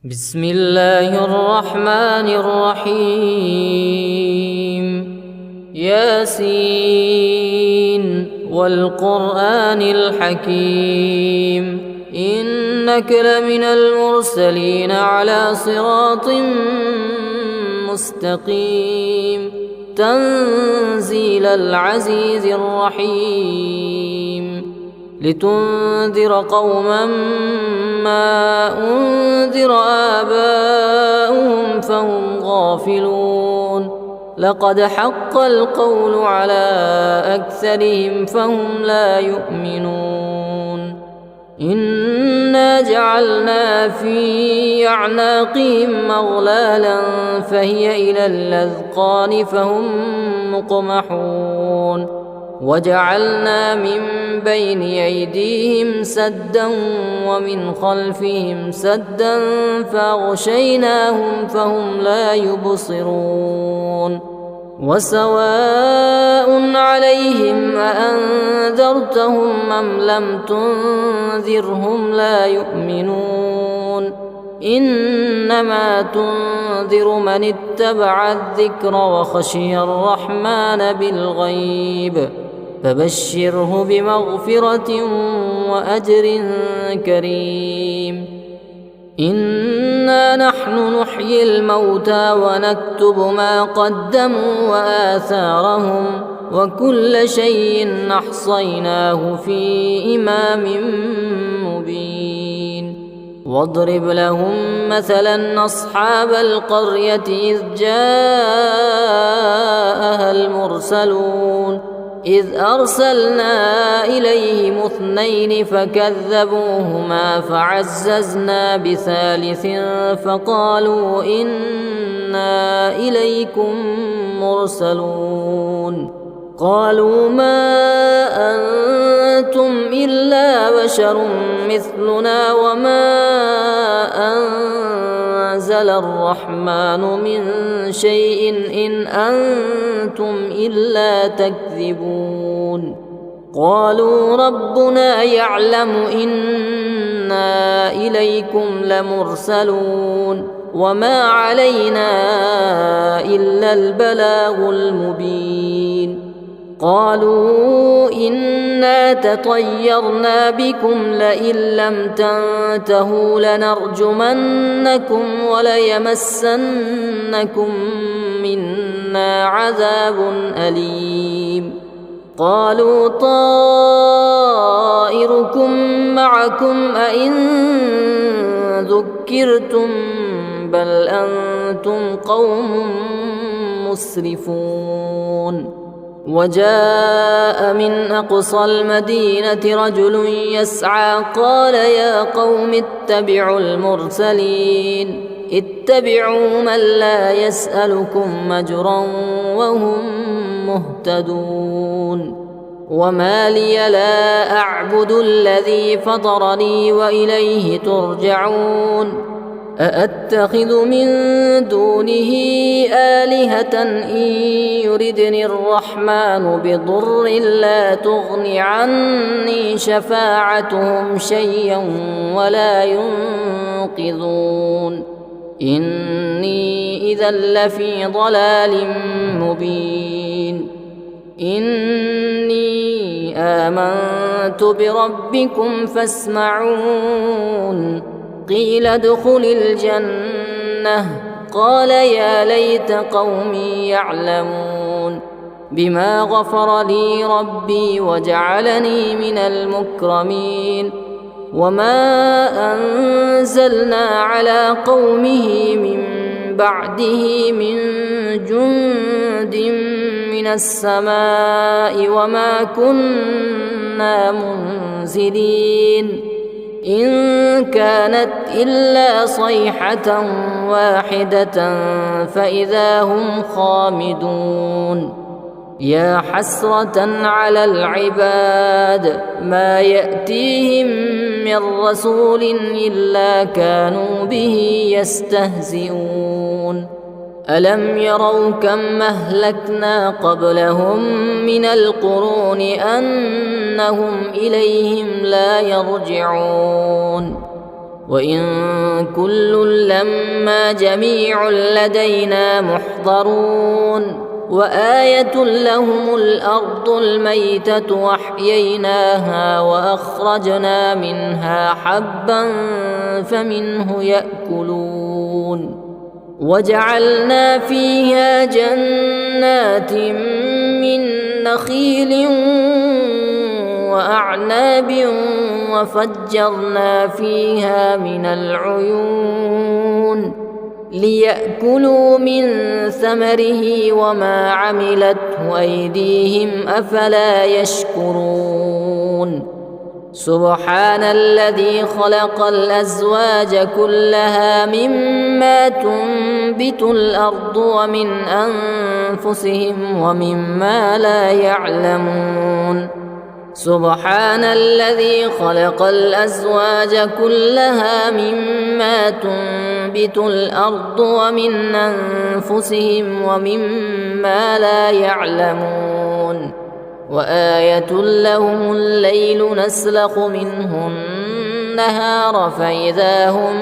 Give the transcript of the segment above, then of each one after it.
بسم الله الرحمن الرحيم. ياسين والقرآن الحكيم إنك لمن المرسلين على صراط مستقيم تنزيل العزيز الرحيم لتنذر قوما ما أنذر آباؤهم فهم غافلون لقد حق القول على أكثرهم فهم لا يؤمنون إنا جعلنا في أعناقهم أغلالا فهي إلى الأذقان فهم مقمحون وجعلنا من بين أيديهم سدا ومن خلفهم سدا فأغشيناهم فهم لا يبصرون وسواء عليهم أأنذرتهم أم لم تنذرهم لا يؤمنون إنما تنذر من اتبع الذكر وخشي الرحمن بالغيب فبشره بمغفرة وأجر كريم إنا نحن نحيي الموتى ونكتب ما قدموا وآثارهم وكل شيء أحصيناه في إمام مبين واضرب لهم مثلا أصحاب القرية إذ جاءها المرسلون إذ أرسلنا إليهم 2 فكذبوهما فعززنا بثالث فقالوا إنا إليكم مرسلون قالوا ما أنتم إلا بشر مثلنا وما أنزل الرحمن من شيء إن أنتم إلا تكذبون قالوا ربنا يعلم إنا إليكم لمرسلون وما علينا إلا البلاغ المبين قالوا إنا تطيرنا بكم لئن لم تنتهوا لنرجمنكم وليمسنكم منا عذاب أليم قالوا طائركم معكم أئن ذكرتم بل أنتم قوم مسرفون وجاء من أقصى المدينة رجل يسعى قال يا قوم اتبعوا المرسلين اتبعوا من لا يسألكم أجرا وهم مهتدون وما لي لا أعبد الذي فطرني وإليه ترجعون أأتخذ من دونه آلهة إن يردني الرحمن بضر لا تغن عني شفاعتهم شيئا ولا ينقذون إني إذا لفي ضلال مبين إني آمنت بربكم فاسمعون قيل ادخل الجنة قال يا ليت قومي يعلمون بما غفر لي ربي وجعلني من المكرمين وما أنزلنا على قومه من بعده من جند من السماء وما كنا منزلين إن كانت إلا صيحة واحدة فإذا هم خامدون يا حسرة على العباد ما يأتيهم من رسول إلا كانوا به يستهزئون ألم يروا كم أهلكنا قبلهم من القرون أنهم إليهم لا يرجعون وإن كل لما جميع لدينا محضرون وآية لهم الأرض الميتة وأحييناها وأخرجنا منها حبا فمنه يأكلون وجعلنا فيها جنات من نخيل وأعناب وفجرنا فيها من العيون ليأكلوا من ثمره وما عملته أيديهم أفلا يشكرون سبحان الذي خلق الأزواج كلها مما تنبت الأرض ومن أنفسهم ومما لا يعلمون سبحان الذي خلق الأزواج كلها مما تنبت الأرض ومن أنفسهم ومما لا يعلمون وآية لهم الليل نسلخ منه النهار فإذا هم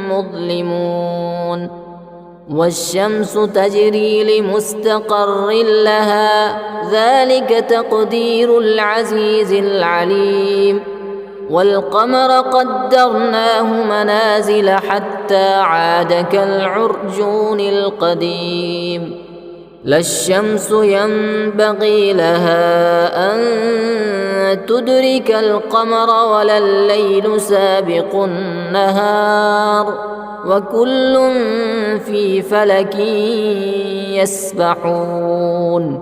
مظلمون والشمس تجري لمستقر لها ذلك تقدير العزيز العليم والقمر قدرناه منازل حتى عاد كالعرجون القديم لا الشمس ينبغي لها أن تدرك القمر ولا الليل سابق النهار وكل في فلك يسبحون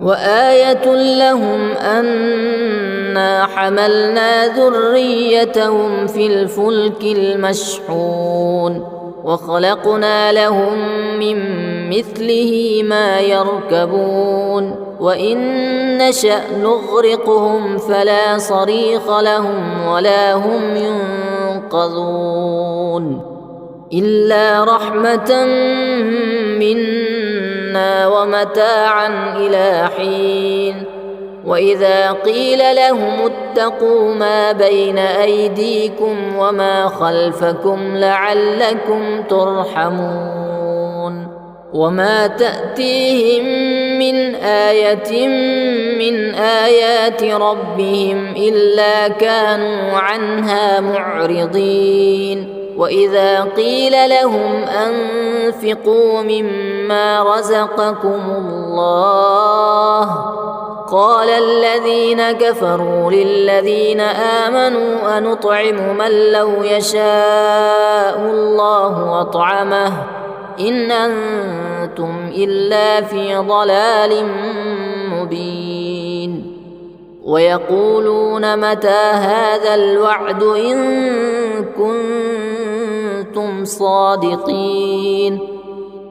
وآية لهم أنا حملنا ذريتهم في الفلك المشحون وخلقنا لهم من مثله ما يركبون وإن نشأ نغرقهم فلا صريخ لهم ولا هم ينقذون إلا رحمة منا ومتاعا إلى حين وإذا قيل لهم اتقوا ما بين أيديكم وما خلفكم لعلكم ترحمون وما تأتيهم من آية من آيات ربهم إلا كانوا عنها معرضين وإذا قيل لهم أنفقوا مما رزقكم الله قال الذين كفروا للذين آمنوا أنطعم من لو يشاء الله أطعمه إن أنتم إلا في ضلال مبين ويقولون متى هذا الوعد إن كنتم صادقين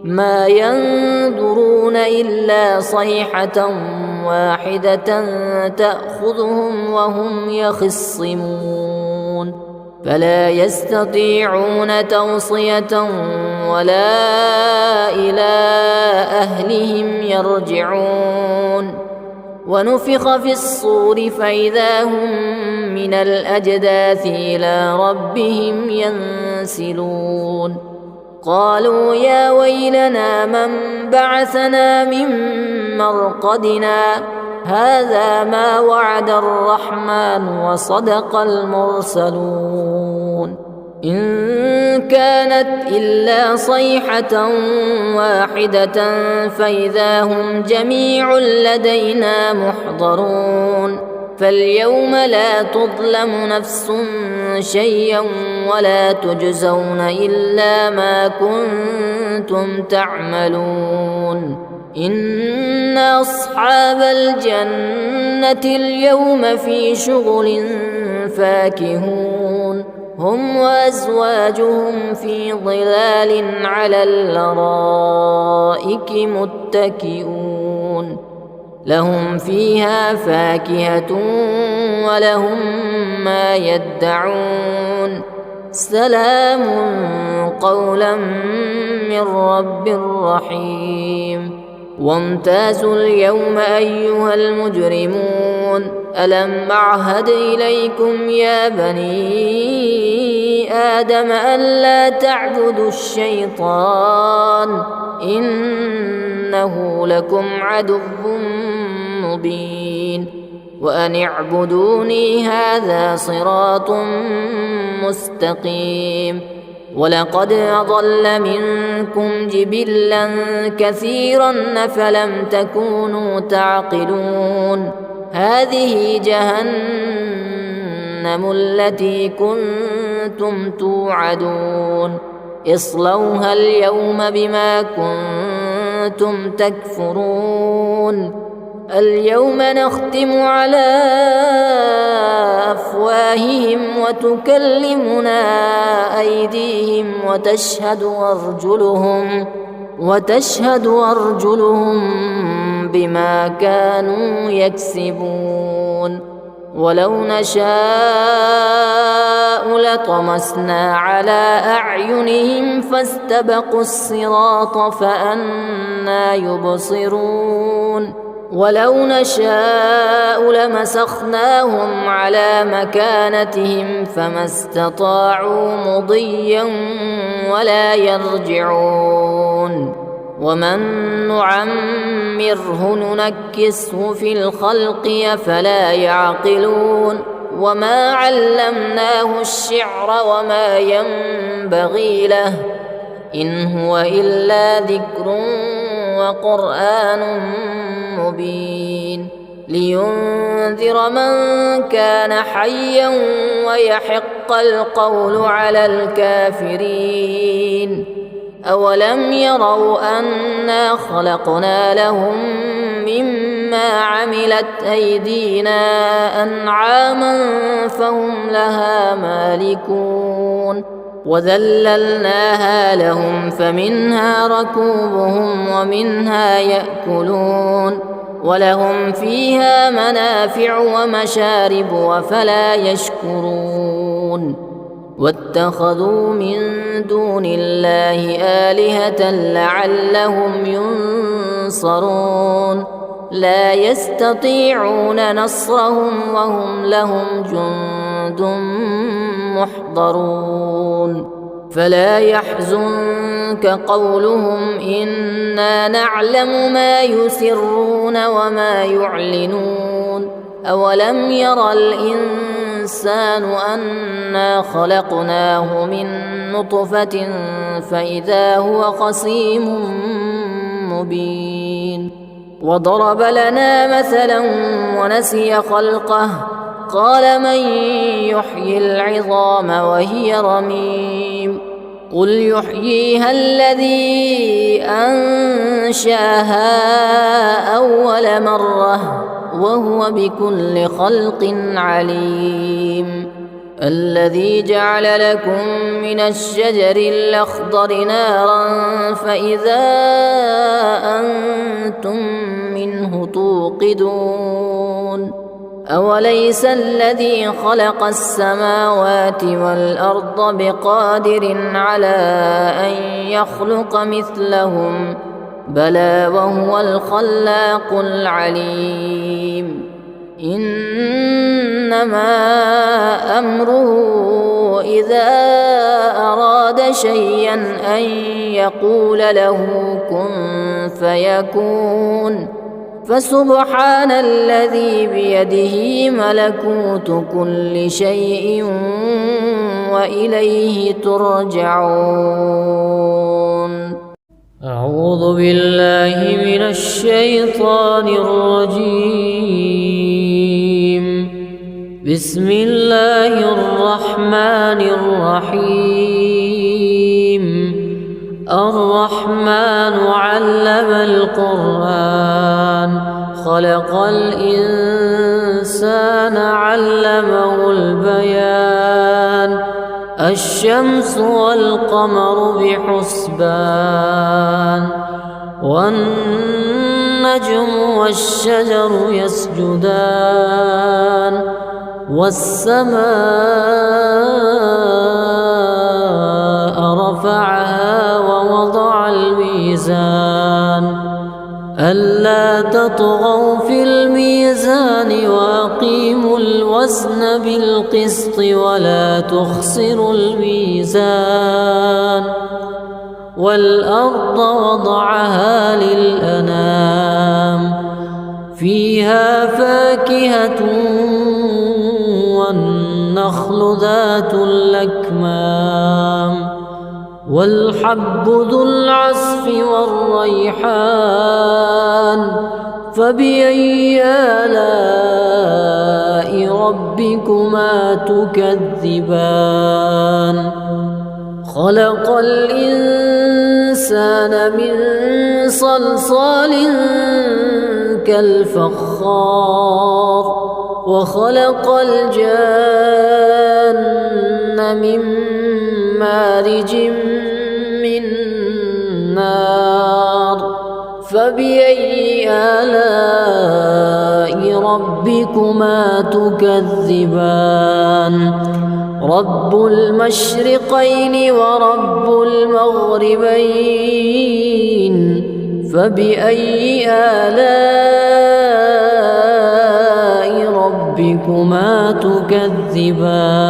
ما ينظرون إلا صيحة واحدة تأخذهم وهم يخصمون فلا يستطيعون توصية ولا إلى أهلهم يرجعون ونفخ في الصور فإذا هم من الأجداث إلى ربهم ينسلون قالوا يا ويلنا من بعثنا من مرقدنا هذا ما وعد الرحمن وصدق المرسلون إن كانت إلا صيحة واحدة فإذا هم جميع لدينا محضرون فاليوم لا تظلم نفس شيئا ولا تجزون إلا ما كنتم تعملون إن أصحاب الجنة اليوم في شغل فاكهون هم وأزواجهم في ظلال على الأرائك متكئون لهم فيها فاكهة ولهم ما يدعون سلام قولا من رب رحيم وامتازوا اليوم أيها المجرمون ألم أعهد إليكم يا بني آدم ألا تعبدوا الشيطان إنه لكم عدو مبين وأن اعبدوني هذا صراط مستقيم ولقد أضل منكم جبلا كثيرا أفلم تكونوا تعقلون هذه جهنم التي كنتم توعدون اصلوها اليوم بما كنتم تكفرون اليوم نختم على أفواههم وتكلمنا أيديهم وتشهد أرجلهم بما كانوا يكسبون ولو نشاء لطمسنا على أعينهم فاستبقوا الصراط فأنى يبصرون ولو نشاء لمسخناهم على مكانتهم فما استطاعوا مضيا ولا يرجعون ومن نعمره ننكسه في الخلق أفلا يعقلون وما علمناه الشعر وما ينبغي له إن هو إلا ذكر وقرآن مبين لينذر من كان حيا ويحق القول على الكافرين أولم يروا أنا خلقنا لهم مما عملت أيدينا أنعاما فهم لها مالكون وذللناها لهم فمنها ركوبهم ومنها يأكلون ولهم فيها منافع ومشارب وفلا يشكرون واتخذوا من دون الله آلهة لعلهم ينصرون لا يستطيعون نصرهم وهم لهم جند محضرون فلا يحزنك قولهم إنا نعلم ما يسرون وما يعلنون أولم ير الإنسان أنا خلقناه من نطفة فإذا هو خصيم مبين وضرب لنا مثلا ونسي خلقه قال من يحيي العظام وهي رميم قل يحييها الذي أنشأها أول مرة وهو بكل خلق عليم الذي جعل لكم من الشجر الأخضر نارا فإذا أنتم منه توقدون أوليس الذي خلق السماوات والأرض بقادر على أن يخلق مثلهم بلى وهو الخلاق العليم إنما أمره إذا أراد شيئا أن يقول له كن فيكون فسبحان الذي بيده ملكوت كل شيء وإليه ترجعون أعوذ بالله من الشيطان الرجيم بسم الله الرحمن الرحيم الرحمن علم القرآن خلق الإنسان علمه البيان الشمس والقمر بحسبان والنجم والشجر يسجدان والسماء رفعها ووضع الميزان ألا تطغوا في الميزان وأقيموا الوزن بالقسط ولا تخسروا الميزان والأرض وضعها للأنام فيها فاكهة والنخل ذات الأكمام والحب ذو العصف والريحان فبأي آلاء ربكما تكذبان خلق الإنسان من صلصال كالفخار وخلق الجان من مارج من نار فبأي آلاء ربكما تكذبان رب المشرقين ورب المغربين فبأي آلاء ربكما تكذبان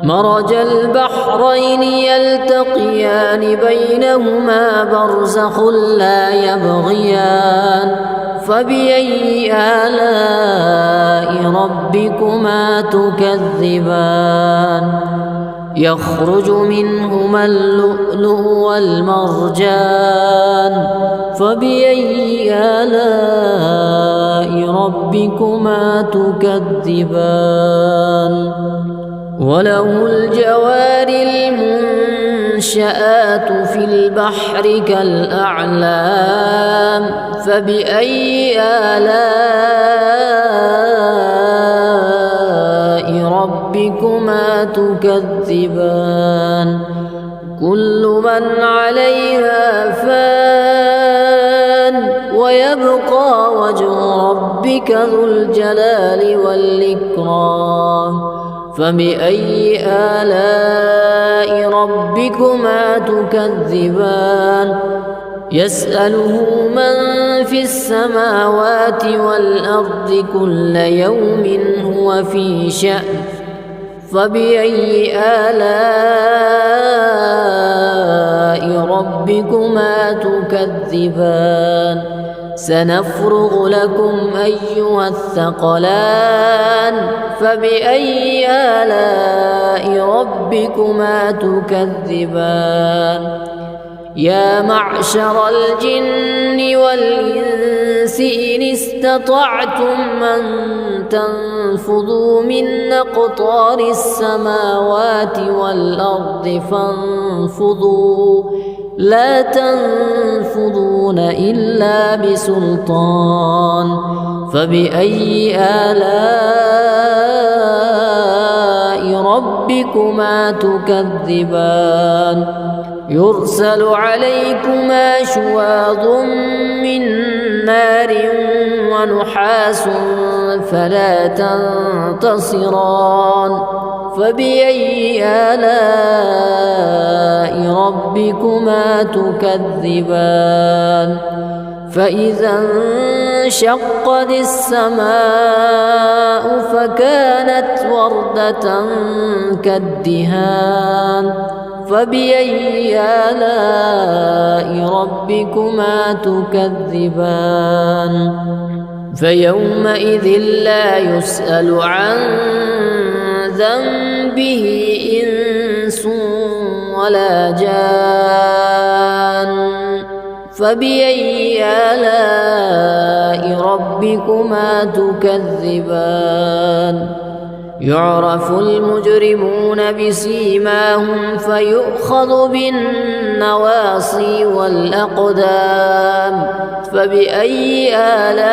مرج البحرين يلتقيان بينهما برزخ لا يبغيان فبأي آلاء ربكما تكذبان يخرج منهما اللؤلؤ والمرجان فبأي آلاء ربكما تكذبان وله الجوار المنشآت في البحر كالأعلام فبأي آلاء ربكما تكذبان كل من عليها فان ويبقى وجه ربك ذو الجلال والإكرام فبأي آلاء ربكما تكذبان يسأله من في السماوات والأرض كل يوم هو في شأن فبأي آلاء ربكما تكذبان سنفرغ لكم أيها الثقلان فبأي آلاء ربكما تكذبان يا معشر الجن والإنس إن استطعتم أن تنفذوا من أقطار السماوات والأرض فانفذوا لا تنفذون إلا بسلطان فبأي آلاء ربكما تكذبان يرسل عليكما شواظ من نار ونحاس فلا تنتصران فبأي آلاء ربكما تكذبان فإذا انشقت السماء فكانت وردة كالدهان فبأي آلاء ربكما تكذبان فيومئذ لا يسأل عن ذنبه إنس ولا جان فبأي آلاء ربكما تكذبان يعرف المجرمون بسيماهم فيؤخذ بالنواصي والأقدام فبأي آلاء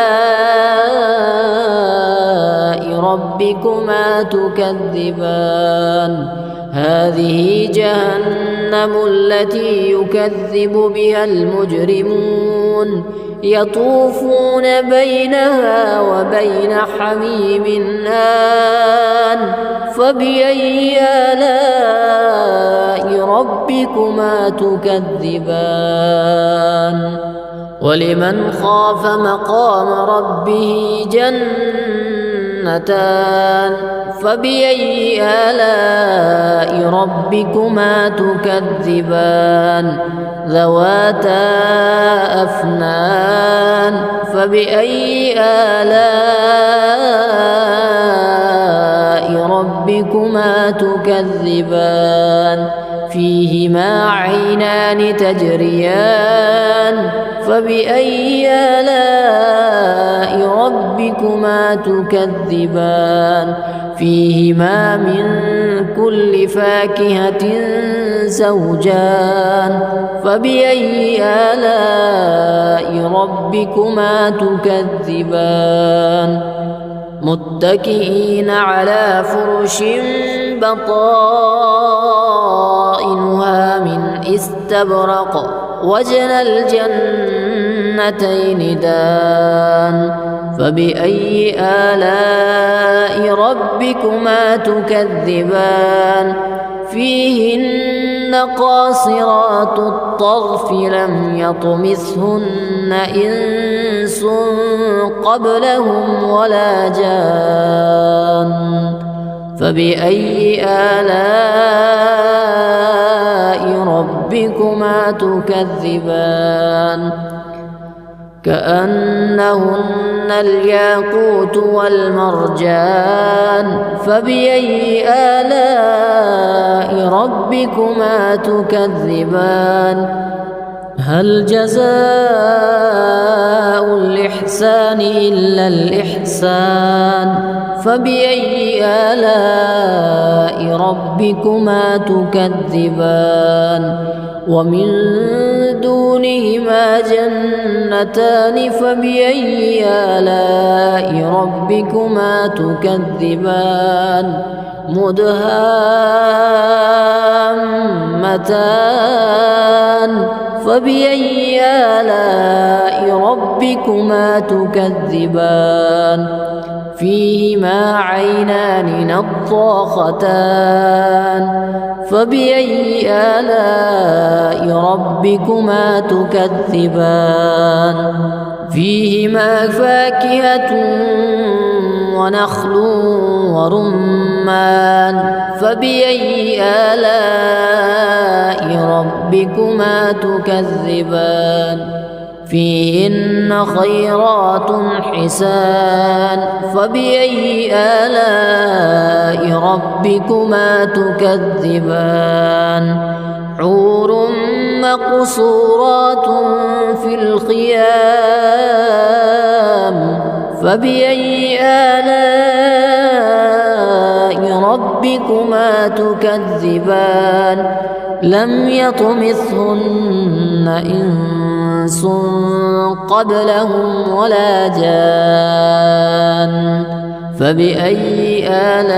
ربكما تكذبان هذه جهنم التي يكذب بها المجرمون يطوفون بينها وبين حميم آن فبأي آلاء ربكما تكذبان ولمن خاف مقام ربه جنتان فبأي آلاء ربكما تكذبان ذواتا أفنان فبأي آلاء ربكما تكذبان فيهما عينان تجريان فبأي آلاء ربكما تكذبان فيهما من كل فاكهة زوجان فبأي آلاء ربكما تكذبان متكئين على فرش بطائنها من استبرق وجنى الجنتين دان فبأي آلاء ربكما تكذبان فيهن قاصرات الطرف لم يطمثهن إنس قبلهم ولا جان فبأي آلاء ربكما تكذبان كأنهن الياقوت والمرجان فبأي آلاء ربكما تكذبان هل جزاء الإحسان إلا الإحسان فبأي آلاء ربكما تكذبان ومن دونهما جنتان فبأي آلاء ربكما تكذبان مدهامتان فبأي آلاء ربكما تكذبان فيهما عينان نضاختان فبأي آلاء ربكما تكذبان فيهما فاكهة ونخل ورمان فبأي آلاء ربكما تكذبان فيهن خيرات حسان فبأي آلاء ربكما تكذبان حور مقصورات في الخيام فبأي آلاء ربكما تكذبان لم يطمثهن إنس قبلهم ولا جان فبأي آلاء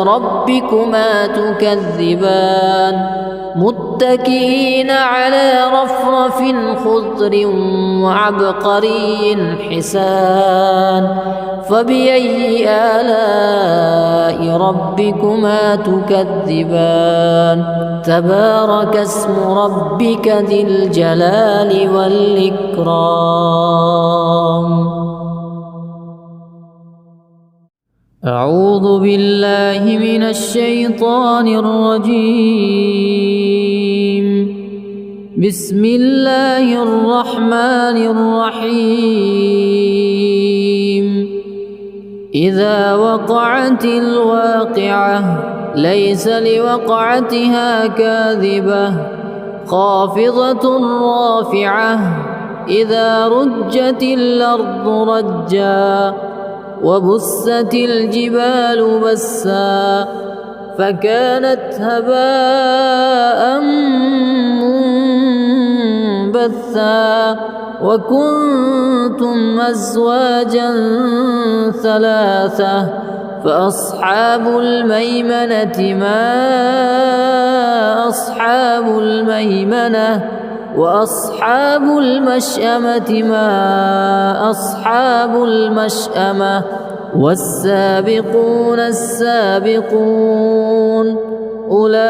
ربكما تكذبان متكئين على رفرف خضر وعبقري حسان فبأي آلاء ربكما تكذبان تبارك اسم ربك ذي الجلال والإكرام أعوذ بالله من الشيطان الرجيم بسم الله الرحمن الرحيم إذا وقعت الواقعة ليس لوقعتها كاذبة خافضة رافعة إذا رجت الأرض رجا وبست الجبال بسا فكانت هباء منبثا وكنتم أزواجا ثلاثة فأصحاب الميمنة ما أصحاب الميمنة وأصحاب المشأمة ما أصحاب المشأمة والسابقون السابقون أولئك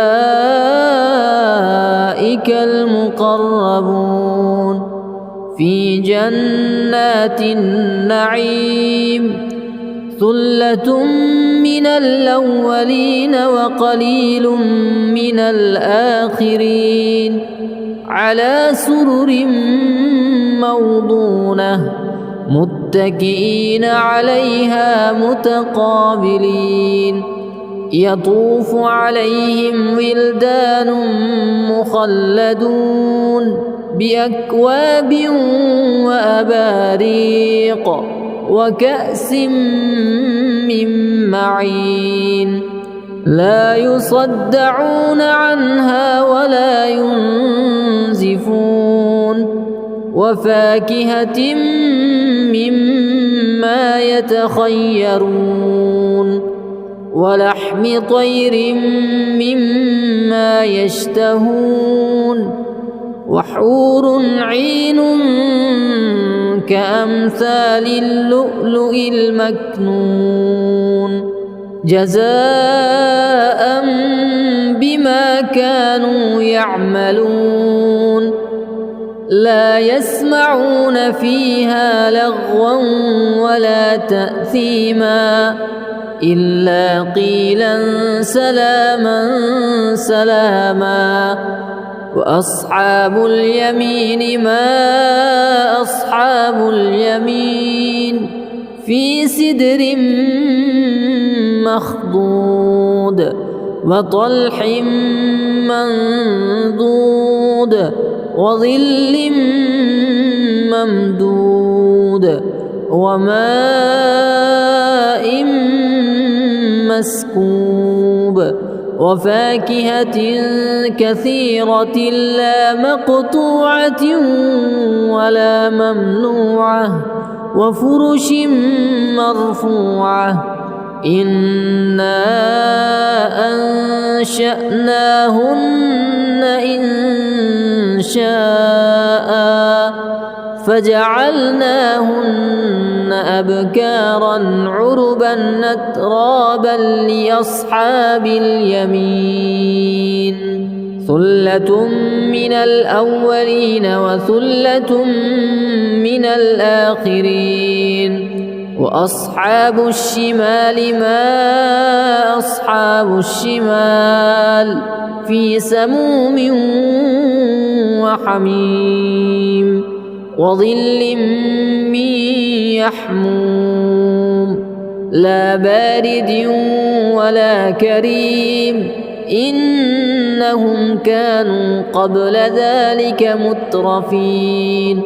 أولئك المقربون في جنات النعيم ثلة من الأولين وقليل من الآخرين على سرر موضونة متكئين عليها متقابلين يطوف عليهم ولدان مخلدون بأكواب وأباريق وكأس من معين لا يصدعون عنها ولا ينزفون وفاكهة مما يتخيرون ولحم طير مما يشتهون وحور عين كأمثال اللؤلؤ المكنون جزاء بما كانوا يعملون لا يسمعون فيها لغوا ولا تأثيما إلا قيلا سلاما سلاما وأصحاب اليمين ما أصحاب اليمين في سدر مخضود وطلح منضود وظل ممدود وماء مسكوب وفاكهة كثيرة لا مقطوعة ولا ممنوعة وفرش مرفوعة إنا أنشأناهن إنشاء فجعلناهن أبكارا عربا أترابا لأصحاب اليمين ثلة من الأولين وثلة من الآخرين وأصحاب الشمال ما أصحاب الشمال في سموم وحميم وظل من يحموم لا بارد ولا كريم إنهم كانوا قبل ذلك مترفين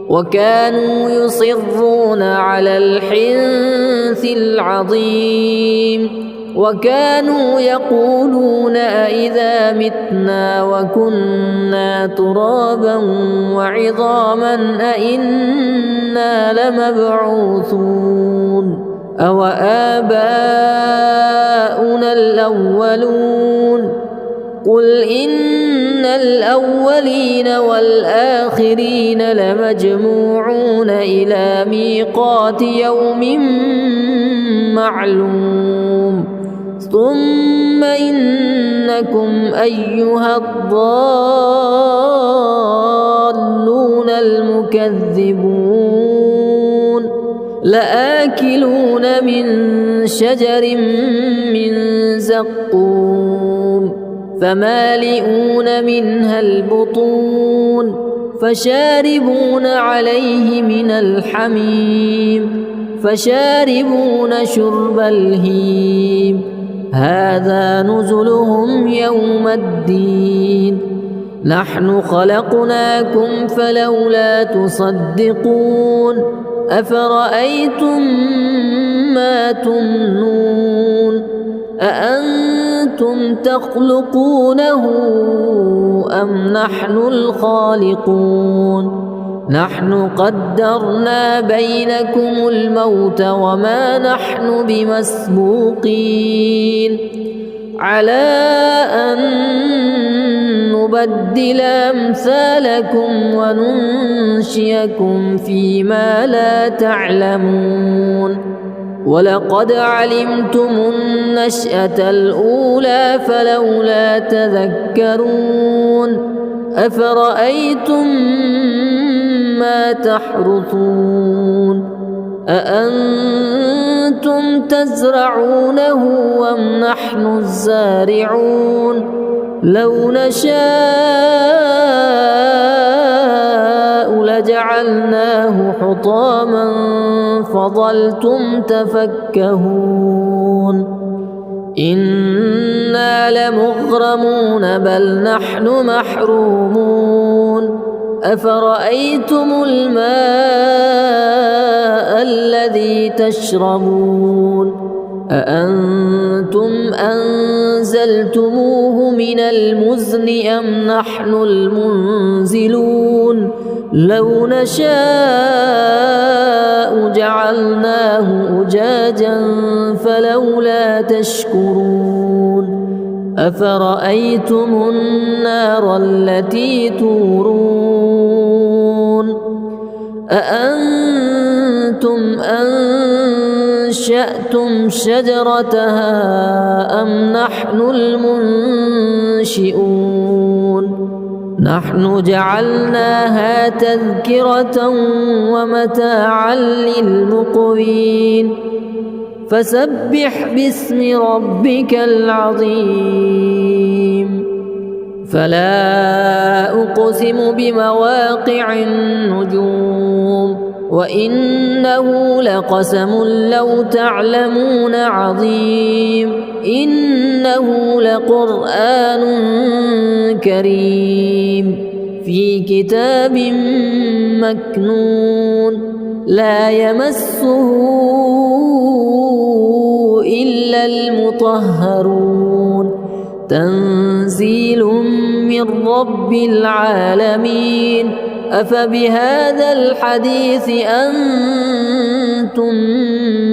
وكانوا يصرون على الحنث العظيم وكانوا يقولون أئذا متنا وكنا ترابا وعظاما أئنا لمبعوثون أو آباؤنا الأولون قل إن الأولين والآخرين لمجموعون إلى ميقات يوم معلوم ثم إنكم أيها الضالون المكذبون لآكلون من شجر من زقوم فمالئون منها البطون فشاربون عليه من الحميم فشاربون شرب الهيم هذا نزلهم يوم الدين نحن خلقناكم فلولا تصدقون أفرأيتم ما تمنون أأنتم تخلقونه أم نحن الخالقون نحن قدرنا بينكم الموت وما نحن بمسبوقين على أن نبدل أمثالكم وننشئكم فيما لا تعلمون ولقد علمتم النشأة الأولى فلولا تذكرون أفرأيتم ما تحرثون أأنتم تزرعونه أم نحن الزارعون لو نشاء لجعلناه حطاما فظلتم تفكهون إنا لمغرمون بل نحن محرومون أفرأيتم الماء الذي تشربون أأنتم أنزلتموه من المزن أم نحن المنزلون لو نشاء جعلناه أجاجا فلولا تشكرون أفرأيتم النار التي تورون أأنتم أنشأتم شجرتها أم نحن المنشئون نحن جعلناها تذكرة ومتاعا للمقوين فسبح باسم ربك العظيم فلا أقسم بمواقع النجوم وإنه لقسم لو تعلمون عظيم إنه لقرآن كريم في كتاب مكنون لا يمسه إلا المطهرون تنزيل من رب العالمين أفبهذا الحديث أنتم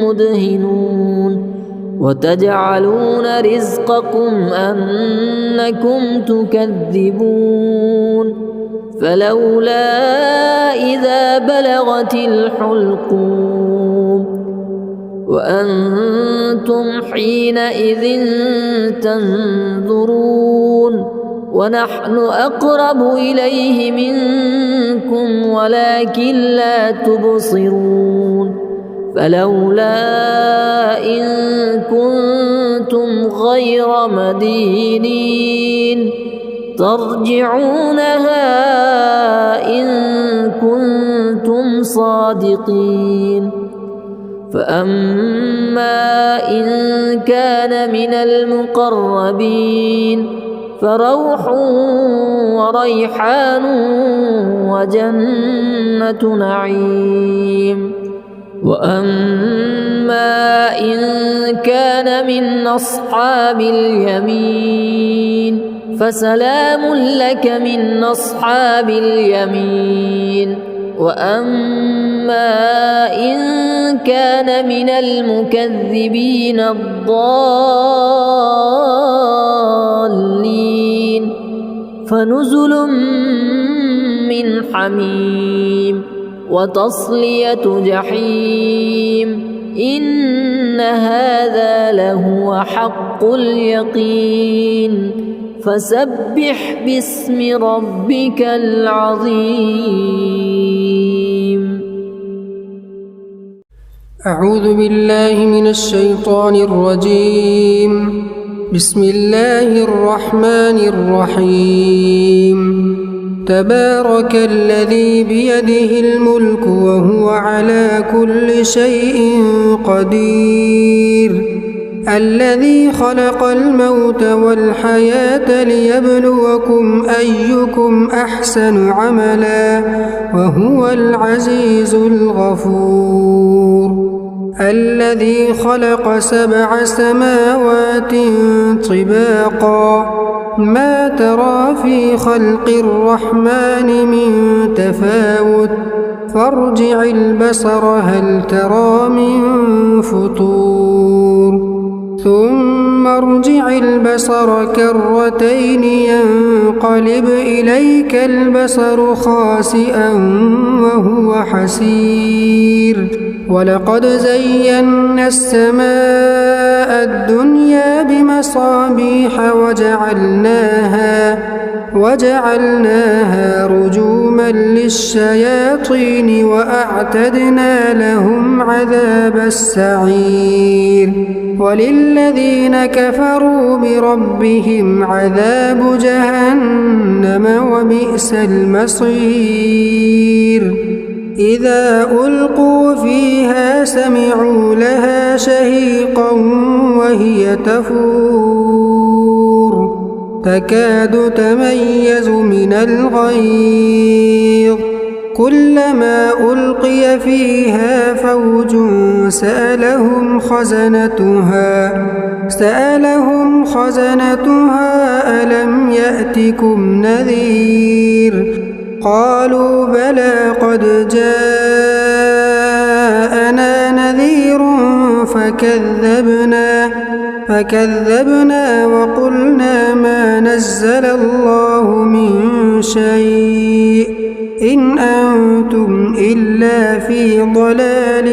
مدهنون وتجعلون رزقكم أنكم تكذبون فلولا إذا بلغت الحلقوم وأنتم حينئذ تنظرون ونحن أقرب إليه منكم ولكن لا تبصرون فلولا إن كنتم غير مدينين ترجعونها إن كنتم صادقين فأما إن كان من المقربين فروح وريحان وجنة نعيم وأما إن كان من أصحاب اليمين فسلام لك من أصحاب اليمين وأما إن كان من المكذبين الضالين فنزل من حميم وتصلية جحيم إن هذا لهو حق اليقين فسبح باسم ربك العظيم. أعوذ بالله من الشيطان الرجيم. بسم الله الرحمن الرحيم. تبارك الذي بيده الملك وهو على كل شيء قدير الذي خلق الموت والحياة ليبلوكم أيكم أحسن عملا وهو العزيز الغفور الذي خلق 7 سماوات طباقا ما ترى في خلق الرحمن من تفاوت فارجع البصر هل ترى من فطور ثم ارجع البصر كرتين ينقلب إليك البصر خاسئا وهو حسير ولقد زينا السماء الدنيا بمصابيح وجعلناها رجوما للشياطين وأعتدنا لهم عذاب السعير وللذين كفروا بربهم عذاب جهنم وبئس المصير إذا ألقوا فيها سمعوا لها شهيقا وهي تفور تكاد تميز من الغيظ كلما ألقي فيها فوج سألهم خزنتها ألم يأتكم نذير قالوا بلى قد جاءنا نذير فكذبنا وقلنا ما نزل الله من شيء إن أنتم إلا في ضلال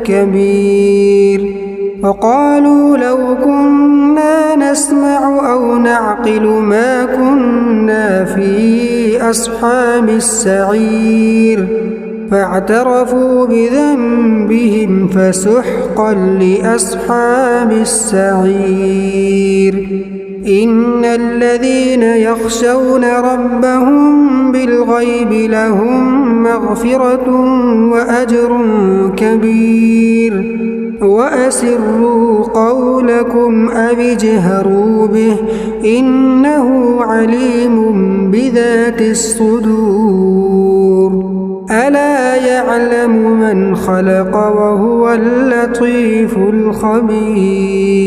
كبير وقالوا لو كنا نسمع أو نعقل ما كنا في أصحاب السعير فاعترفوا بذنبهم فسحقا لأصحاب السعير إن الذين يخشون ربهم بالغيب لهم مغفرة وأجر كبير وأسروا قولكم أو اجهروا به إنه عليم بذات الصدور ألا يعلم من خلق وهو اللطيف الخبير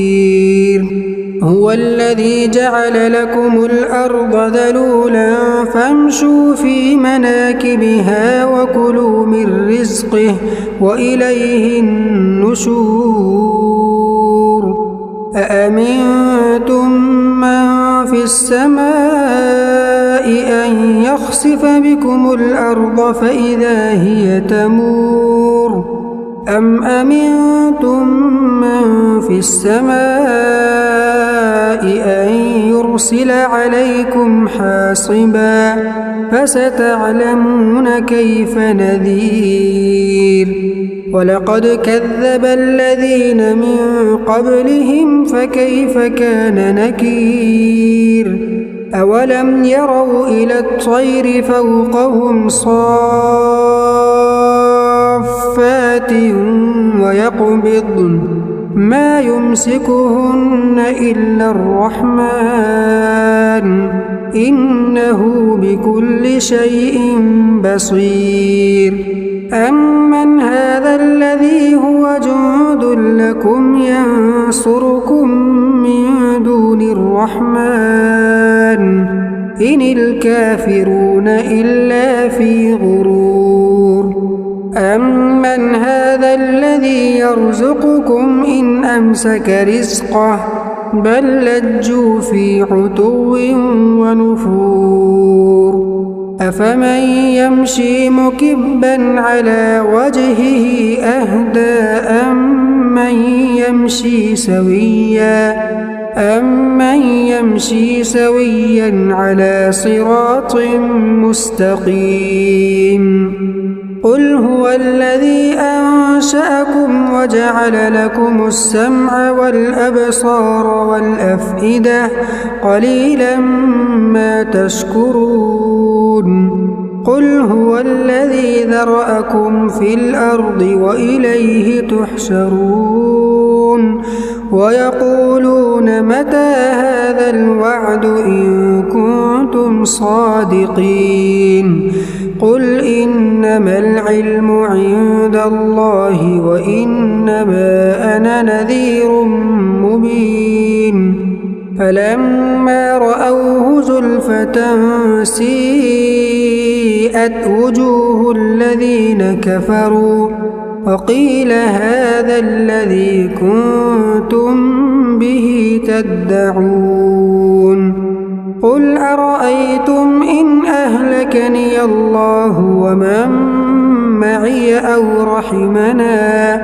هو الذي جعل لكم الأرض ذلولا فامشوا في مناكبها وكلوا من رزقه وإليه النشور أأمنتم من في السماء أن يخسف بكم الأرض فإذا هي تمور أم أمنتم من في السماء أن يرسل عليكم حاصبا فستعلمون كيف نذير ولقد كذب الذين من قبلهم فكيف كان نكير أولم يروا إلى الطير فوقهم صافات ويقبضن ما يمسكهن إلا الرحمن إنه بكل شيء بصير أمن هذا الذي هو جند لكم ينصركم من دون الرحمن إن الكافرون إلا في غرور أمن هذا الذي يرزقكم إن أمسك رزقه بل لجوا في عتو ونفور أفمن يمشي مكبا على وجهه أهدى أمن يمشي سويا على صراط مستقيم قل هو الذي أنشأكم وجعل لكم السمع والأبصار والأفئدة قليلا ما تشكرون قل هو الذي ذرأكم في الأرض وإليه تحشرون ويقولون متى هذا الوعد إن كنتم صادقين قل إنما العلم عند الله وإنما أنا نذير مبين فلما رأوه زلفة سيئت وجوه الذين كفروا وقيل هذا الذي كنتم به تدعون قل أرأيتم إن أهلكني الله ومن معي أو رحمنا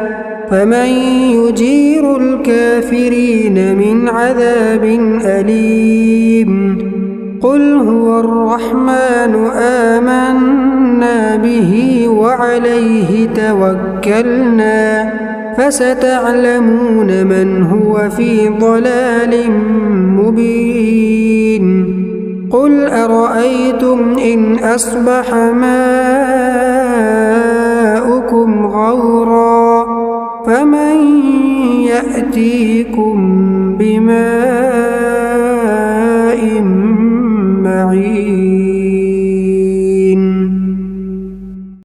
فمن يجير الكافرين من عذاب أليم قل هو الرحمن آمنا به وعليه توكلنا فستعلمون من هو في ضلال مبين قل أرأيتم إن أصبح ماؤكم غورا فمن يأتيكم بماء